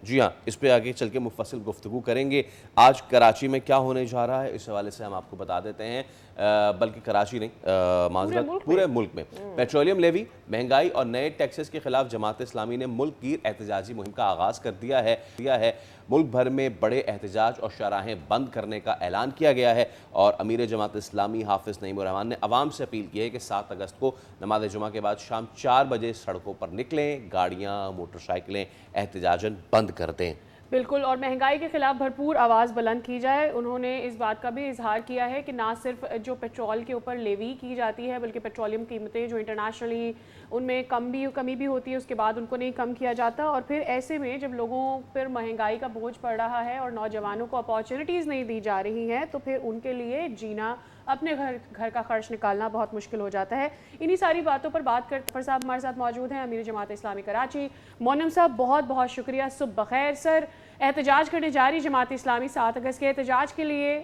جی ہاں، اس پہ آگے چل کے مفصل گفتگو کریں گے۔ آج کراچی میں کیا ہونے جا رہا ہے اس حوالے سے ہم آپ کو بتا دیتے ہیں، بلکہ کراچی نہیں، پورے معذرت ملک میں پورے ملک میں پیٹرولیم لیوی، مہنگائی اور نئے ٹیکسز کے خلاف جماعت اسلامی نے ملک گیر احتجاجی مہم کا آغاز کر دیا ہے۔ ملک بھر میں بڑے احتجاج اور شاہراہیں بند کرنے کا اعلان کیا گیا ہے، اور امیر جماعت اسلامی حافظ نعیم الرحمن نے عوام سے اپیل کی ہے کہ 7 اگست کو نماز جمعہ کے بعد شام 4 بجے سڑکوں پر نکلیں، گاڑیاں موٹر سائیکلیں احتجاجاً بند کر دیں۔ بالکل، اور مہنگائی کے خلاف بھرپور آواز بلند کی جائے۔ انہوں نے اس بات کا بھی اظہار کیا ہے کہ نہ صرف جو پیٹرول کے اوپر لیوی کی جاتی ہے بلکہ پیٹرولیم قیمتیں جو انٹرنیشنلی ان میں کمی بھی ہوتی ہے، اس کے بعد ان کو نہیں کم کیا جاتا، اور پھر ایسے میں جب لوگوں پر مہنگائی کا بوجھ پڑ رہا ہے اور نوجوانوں کو اپارچونیٹیز نہیں دی جا رہی ہیں تو پھر ان کے لیے جینا، اپنے گھر کا خرچ نکالنا بہت مشکل ہو جاتا ہے۔ انہی ساری باتوں پر بات کرتے ہیں۔ صاحب ہمارے ساتھ موجود ہیں، امیر جماعت اسلامی کراچی۔ مونم صاحب بہت بہت شکریہ، صبح بخیر سر۔ احتجاج کرنے جاری جماعت اسلامی 7 اگست کے احتجاج کے لیے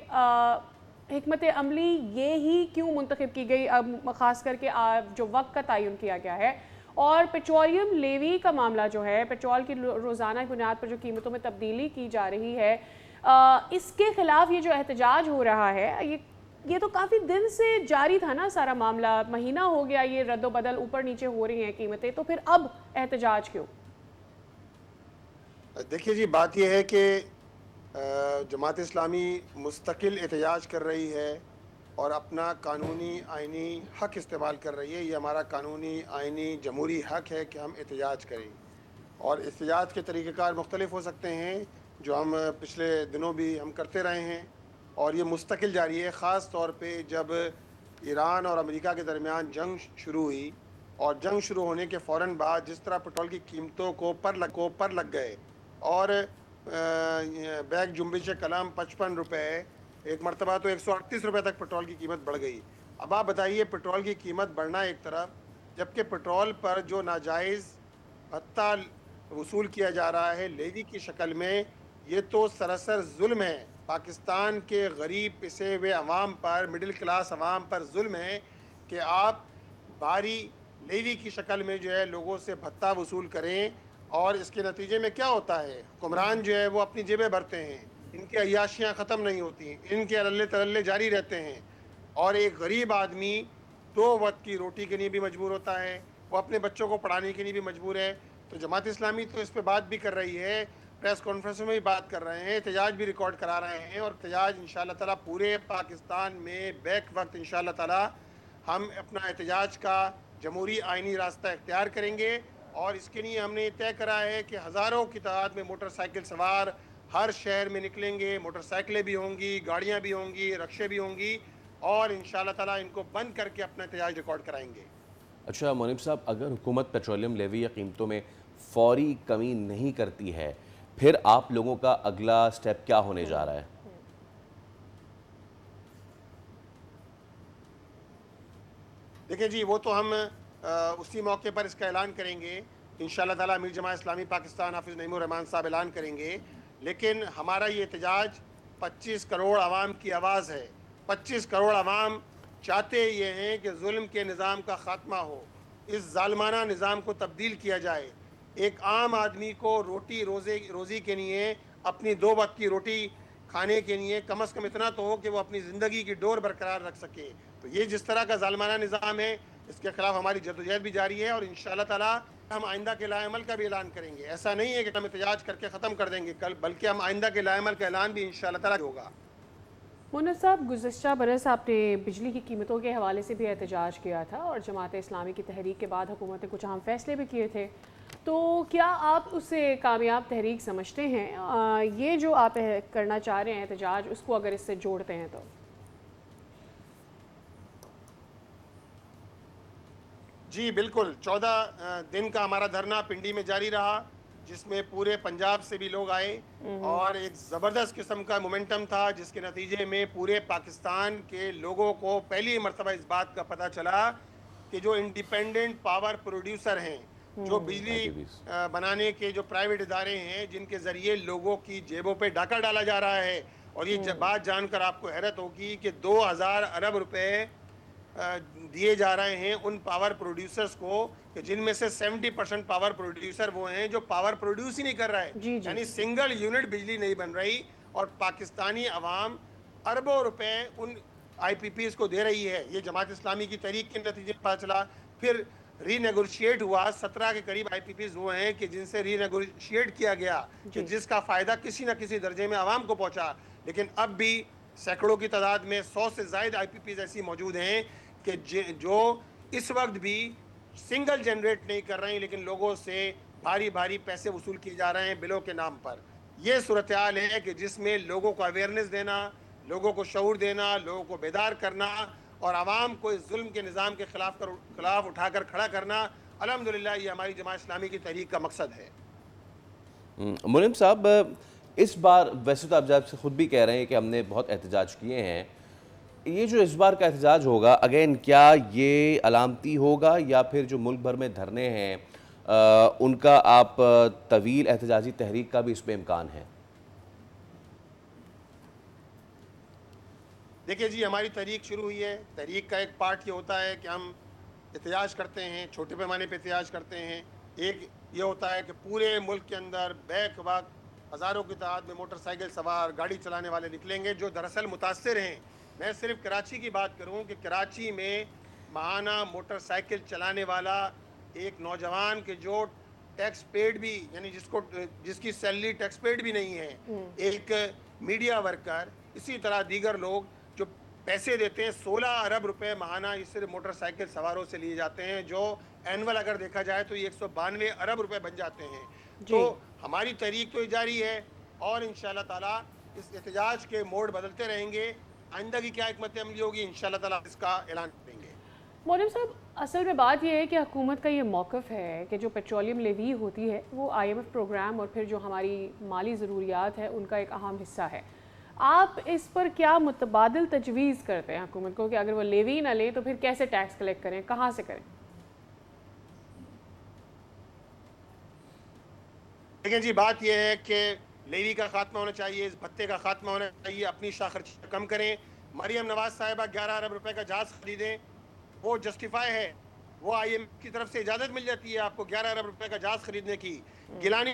حکمت عملی یہ ہی کیوں منتخب کی گئی، خاص کر کے جو وقت کا تعین کیا گیا ہے، اور پیٹرولیم لیوی کا معاملہ جو ہے، پیٹرول کی روزانہ بنیاد پر جو قیمتوں میں تبدیلی کی جا رہی ہے، اس کے خلاف یہ جو احتجاج ہو رہا ہے، یہ تو کافی دن سے جاری تھا نا سارا معاملہ، مہینہ ہو گیا یہ رد و بدل اوپر نیچے ہو رہی ہیں قیمتیں، تو پھر اب احتجاج کیوں؟ دیکھیے جی، بات یہ ہے کہ جماعت اسلامی مستقل احتجاج کر رہی ہے اور اپنا قانونی آئینی حق استعمال کر رہی ہے۔ یہ ہمارا قانونی آئینی جمہوری حق ہے کہ ہم احتجاج کریں، اور احتجاج کے طریقہ کار مختلف ہو سکتے ہیں جو ہم پچھلے دنوں بھی ہم کرتے رہے ہیں، اور یہ مستقل جاری ہے۔ خاص طور پہ جب ایران اور امریکہ کے درمیان جنگ شروع ہوئی، اور جنگ شروع ہونے کے فوراً بعد جس طرح پیٹرول کی قیمتوں کو پر لگ گئے، اور بیگ جنبش کلام 55 روپے، ایک مرتبہ تو 138 روپے تک پیٹرول کی قیمت بڑھ گئی۔ اب آپ بتائیے، پیٹرول کی قیمت بڑھنا ایک طرف، جبکہ پیٹرول پر جو ناجائز بھتہ وصول کیا جا رہا ہے لیوی کی شکل میں، یہ تو سراسر ظلم ہے۔ پاکستان کے غریب پسے ہوئے عوام پر، مڈل کلاس عوام پر ظلم ہے کہ آپ بھاری لیوی کی شکل میں جو ہے لوگوں سے بھتہ وصول کریں، اور اس کے نتیجے میں کیا ہوتا ہے؟ حکمران جو ہے وہ اپنی جیبیں بھرتے ہیں، ان کی عیاشیاں ختم نہیں ہوتی، ان کے اللے تللے جاری رہتے ہیں، اور ایک غریب آدمی 2 وقت کی روٹی کے لیے بھی مجبور ہوتا ہے، وہ اپنے بچوں کو پڑھانے کے لیے بھی مجبور ہے۔ تو جماعت اسلامی تو اس پہ بات بھی کر رہی ہے، پریس کانفرنس میں بھی بات کر رہے ہیں، احتجاج بھی ریکارڈ کرا رہے ہیں، اور احتجاج انشاءاللہ تعالیٰ پورے پاکستان میں بیک وقت انشاءاللہ تعالیٰ ہم اپنا احتجاج کا جمہوری آئینی راستہ اختیار کریں گے، اور اس کے لیے ہم نے یہ طے کرا ہے کہ ہزاروں کی تعداد میں موٹر سائیکل سوار ہر شہر میں نکلیں گے، موٹر سائیکلیں بھی ہوں گی، گاڑیاں بھی ہوں گی، رکشے بھی ہوں گی، اور انشاءاللہ تعالیٰ ان کو بند کر کے اپنا احتجاج ریکارڈ کرائیں گے۔ اچھا مونم صاحب، اگر حکومت پیٹرولیم لیوی یا قیمتوں میں فوری کمی نہیں کرتی ہے، پھر آپ لوگوں کا اگلا سٹیپ کیا ہونے جا رہا ہے؟ دیکھیں جی، وہ تو ہم اسی موقع پر اس کا اعلان کریں گے انشاءاللہ تعالیٰ۔ امیر جماعت اسلامی پاکستان حافظ نعیم الرحمن صاحب اعلان کریں گے، لیکن ہمارا یہ احتجاج 25 کروڑ عوام کی آواز ہے۔ 25 کروڑ عوام چاہتے یہ ہیں کہ ظلم کے نظام کا خاتمہ ہو، اس ظالمانہ نظام کو تبدیل کیا جائے، ایک عام آدمی کو روزی کے لیے، اپنی 2 وقت کی روٹی کھانے کے لیے کم از کم اتنا تو ہو کہ وہ اپنی زندگی کی ڈور برقرار رکھ سکے۔ تو یہ جس طرح کا ظالمانہ نظام ہے، اس کے خلاف ہماری جدوجہد بھی جاری ہے، اور انشاءاللہ تعالیٰ ہم آئندہ کے لائحہ عمل کا بھی اعلان کریں گے۔ ایسا نہیں ہے کہ ہم احتجاج کر کے ختم کر دیں گے کل، بلکہ ہم آئندہ کے لائحہ عمل کا اعلان بھی انشاءاللہ تعالیٰ ہوگا۔ مونم صاحب، گزشتہ برس آپ نے بجلی کی قیمتوں کے حوالے سے بھی احتجاج کیا تھا، اور جماعت اسلامی کی تحریک کے بعد حکومت نے کچھ اہم فیصلے بھی کیے تھے، تو کیا آپ اسے کامیاب تحریک سمجھتے ہیں؟ یہ جو آپ کرنا چاہ رہے ہیں احتجاج، اس کو اگر اس سے جوڑتے ہیں تو؟ جی بالکل، 14 دن کا ہمارا دھرنا پنڈی میں جاری رہا، جس میں پورے پنجاب سے بھی لوگ آئے، اور ایک زبردست قسم کا مومنٹم تھا، جس کے نتیجے میں پورے پاکستان کے لوگوں کو پہلی مرتبہ اس بات کا پتہ چلا کہ جو انڈیپینڈنٹ پاور پروڈیوسر ہیں، جو بجلی بنانے کے جو پرائیویٹ ادارے ہیں، جن کے ذریعے لوگوں کی جیبوں پہ ڈاکہ ڈالا جا رہا ہے، اور یہ بات جان کر آپ کو حیرت ہوگی کہ 2000 ارب روپے دیے جا رہے ہیں ان پاور پروڈیوسرز کو کہ جن میں سے 70% پاور پروڈیوسر وہ ہیں جو پاور پروڈیوس ہی نہیں کر رہا ہے, جی جی یعنی سنگل یونٹ بجلی نہیں بن رہی, اور پاکستانی عوام اربوں روپے ان آئی پی پیز کو دے رہی ہے. یہ جماعت اسلامی کی تحریک کے نتیجے میں پتہ چلا. پھر ری نیگوشیٹ ہوا, 17 کے قریب آئی پی پیز وہ ہیں کہ جن سے ری نیگوشیٹ کیا گیا کہ جس کا فائدہ کسی نہ کسی درجے میں عوام کو پہنچا. لیکن اب بھی سینکڑوں کی تعداد میں 100 سے زائد آئی پی پیز ایسی موجود ہیں کہ جو اس وقت بھی سنگل جنریٹ نہیں کر رہے ہیں, لیکن لوگوں سے بھاری بھاری پیسے وصول کیے جا رہے ہیں بلوں کے نام پر. یہ صورتحال ہے کہ جس میں لوگوں کو اویئرنیس دینا, لوگوں کو شعور دینا, لوگوں کو بیدار کرنا اور عوام کو اس ظلم کے نظام کے خلاف اٹھا کر کھڑا کرنا, الحمدللہ یہ ہماری جماعت اسلامی کی تحریک کا مقصد ہے. ملم صاحب, اس بار ویسے تو آپ سے خود بھی کہہ رہے ہیں کہ ہم نے بہت احتجاج کیے ہیں, یہ جو اس بار کا احتجاج ہوگا اگین کیا یہ علامتی ہوگا یا پھر جو ملک بھر میں دھرنے ہیں ان کا آپ طویل احتجاجی تحریک کا بھی اس پہ امکان ہے؟ دیکھیے جی, ہماری تحریک شروع ہوئی ہے. تحریک کا ایک پارٹ یہ ہوتا ہے کہ ہم احتجاج کرتے ہیں, چھوٹے پیمانے پہ احتجاج کرتے ہیں. ایک یہ ہوتا ہے کہ پورے ملک کے اندر بیک وقت ہزاروں کی تعداد میں موٹر سائیکل سوار, گاڑی چلانے والے نکلیں گے جو دراصل متاثر ہیں. میں صرف کراچی کی بات کروں کہ کراچی میں ماہانہ موٹر سائیکل چلانے والا ایک نوجوان کے جو ٹیکس پیڈ بھی, یعنی جس کی سیلری ٹیکس پیڈ بھی نہیں ہے, ایک میڈیا ورکر, اسی طرح دیگر لوگ جو پیسے دیتے ہیں, 16 ارب روپے ماہانہ اس سے موٹر سائیکل سواروں سے لیے جاتے ہیں, جو اینول اگر دیکھا جائے تو یہ 192 ارب روپے بن جاتے ہیں. تو ہماری تحریک تو جاری ہے اور انشاءاللہ تعالیٰ اس احتجاج کے موڈ بدلتے رہیں گے. آئندہ کی کیا حکمت عملی ہوگی انشاءاللہ تعالیٰ اس کا اعلان کریں گے. مولم صاحب, اصل میں بات یہ ہے کہ حکومت کا یہ موقف ہے کہ جو پیٹرولیم لیوی ہوتی ہے وہ آئی ایم ایف پروگرام اور پھر جو ہماری مالی ضروریات ہے ان کا ایک اہم حصہ ہے. آپ اس پر کیا متبادل تجویز کرتے ہیں حکومت کو کہ اگر وہ لیوی نہ لیں تو پھر کیسے ٹیکس کلیکٹ کریں, کہاں سے کریں؟ لیکن جی بات یہ ہے کہ لیوی کا خاتمہ ہونا چاہیے, اس بھتے کا خاتمہ ہونا چاہیے, اپنی شاہ خرچ کم کریں. مریم نواز صاحبہ 11 ارب روپے کا جہاز خریدیں, وہ جسٹیفائی ہے, وہ آئی ایم کی طرف سے اجازت مل جاتی ہے آپ کو 11 ارب روپے کا جہاز خریدنے کی. گیلانی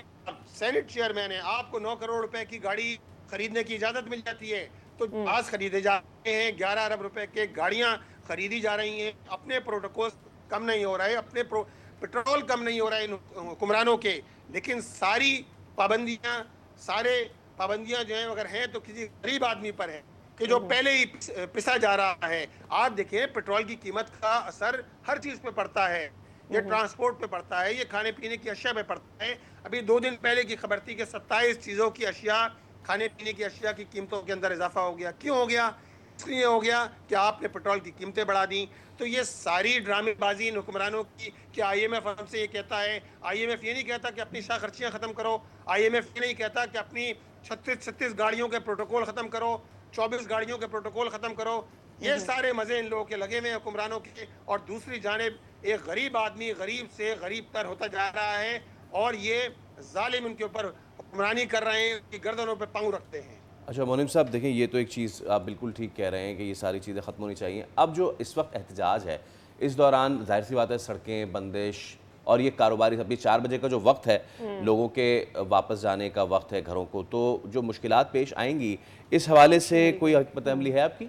سینٹ چیئرمین ہے, آپ کو 9 کروڑ روپے کی گاڑی خریدنے کی اجازت مل جاتی ہے. تو جہاز خریدے جا رہے ہیں, 11 ارب روپے کے گاڑیاں خریدی جا رہی ہیں, اپنے پروٹوکول کم نہیں ہو رہا ہے, اپنے پیٹرول کم نہیں ہو رہا ہے حکمرانوں کے, لیکن ساری پابندیاں جو ہیں اگر ہیں تو کسی غریب آدمی پر ہے کہ جو پہلے ہی پسا جا رہا ہے. آپ دیکھیں پیٹرول کی قیمت کا اثر ہر چیز پہ پڑتا ہے, یہ ٹرانسپورٹ پہ پڑتا ہے, یہ کھانے پینے کی اشیاء پہ پڑتا ہے. ابھی 2 دن پہلے کی خبر تھی کہ 27 چیزوں کی اشیاء, کھانے پینے کی اشیاء کی قیمتوں کے اندر اضافہ ہو گیا. کیوں ہو گیا؟ اس لیے ہو گیا کہ آپ نے پیٹرول کی قیمتیں بڑھا دیں. تو یہ ساری ڈرامے بازی ان حکمرانوں کی کہ آئی ایم ایف ہم سے یہ کہتا ہے, آئی ایم ایف یہ نہیں کہتا کہ اپنی شاہ خرچیاں ختم کرو, آئی ایم ایف یہ نہیں کہتا کہ اپنی 36 گاڑیوں کے پروٹوکول ختم کرو, 24 گاڑیوں کے پروٹوکول ختم کرو. یہ سارے مزے ان لوگوں کے لگے ہوئے حکمرانوں کے, اور دوسری جانب ایک غریب آدمی غریب سے غریب تر ہوتا جا رہا ہے, اور یہ ظالم ان کے اوپر حکمرانی کر رہے ہیں, کہ گردنوں پہ پاؤں رکھتے ہیں. اچھا مولم صاحب, دیکھیں یہ تو ایک چیز آپ بالکل ٹھیک کہہ رہے ہیں کہ یہ ساری چیزیں ختم ہونی چاہیے. اب جو اس وقت احتجاج ہے اس دوران ظاہر سی بات ہے سڑکیں بندش, اور یہ کاروباری ابھی 4 بجے کا جو وقت ہے لوگوں کے واپس جانے کا وقت ہے گھروں کو, تو جو مشکلات پیش آئیں گی اس حوالے سے کوئی حکمت عملی ہے آپ کی؟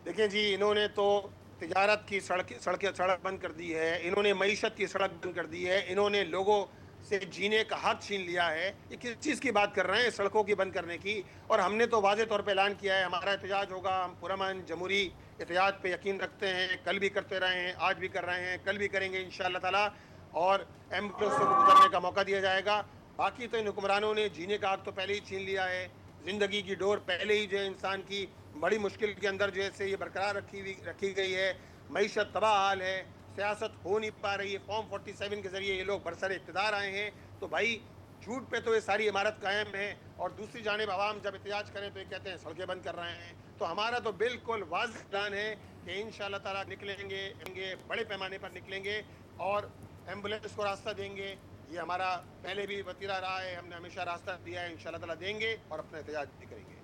دیکھیں جی, انہوں نے تو تجارت کی سڑک بند کر دی ہے, انہوں نے معیشت کی سڑک بند کر دی ہے, انہوں نے لوگوں سے جینے کا حق چھین لیا ہے. یہ کس چیز کی بات کر رہے ہیں؟ سڑکوں کی بند کرنے کی. اور ہم نے تو واضح طور پہ اعلان کیا ہے ہمارا احتجاج ہوگا, ہم پرامن جمہوری احتجاج پہ یقین رکھتے ہیں, کل بھی کرتے رہے ہیں, آج بھی کر رہے ہیں, کل بھی کریں گے انشاءاللہ تعالیٰ, اور ایمبولینس سے گزرنے کا موقع دیا جائے گا. باقی تو ان حکمرانوں نے جینے کا حق تو پہلے ہی چھین لیا ہے, زندگی کی ڈور پہلے ہی جو ہے انسان کی بڑی مشکل کے اندر جو ہے یہ برقرار رکھی گئی ہے. معیشت تباہ حال ہے, سیاست ہو نہیں پا رہی ہے. فارم 47 کے ذریعے یہ لوگ برسر اقتدار آئے ہیں, تو بھائی جھوٹ پہ تو یہ ساری عمارت قائم ہے, اور دوسری جانب عوام جب احتجاج کریں تو یہ کہتے ہیں سڑکیں بند کر رہے ہیں. تو ہمارا تو بالکل واضح اعلان ہے کہ انشاءاللہ تعالیٰ نکلیں گے, بڑے پیمانے پر نکلیں گے, اور ایمبولینس کو راستہ دیں گے. یہ ہمارا پہلے بھی وتیرہ رہا ہے, ہم نے ہمیشہ راستہ دیا ہے, انشاءاللہ تعالیٰ دیں گے اور اپنا احتجاج بھی کریں گے.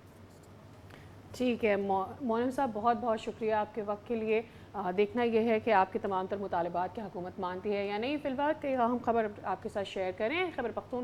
ٹھیک ہے مولم صاحب، بہت بہت شکریہ آپ کے وقت کے لیے۔ دیکھنا یہ ہے کہ آپ کے تمام تر مطالبات کی حکومت مانتی ہے یا نہیں۔ فی الوقت ایک اہم خبر آپ کے ساتھ شیئر کریں۔ خیبر پختونخوا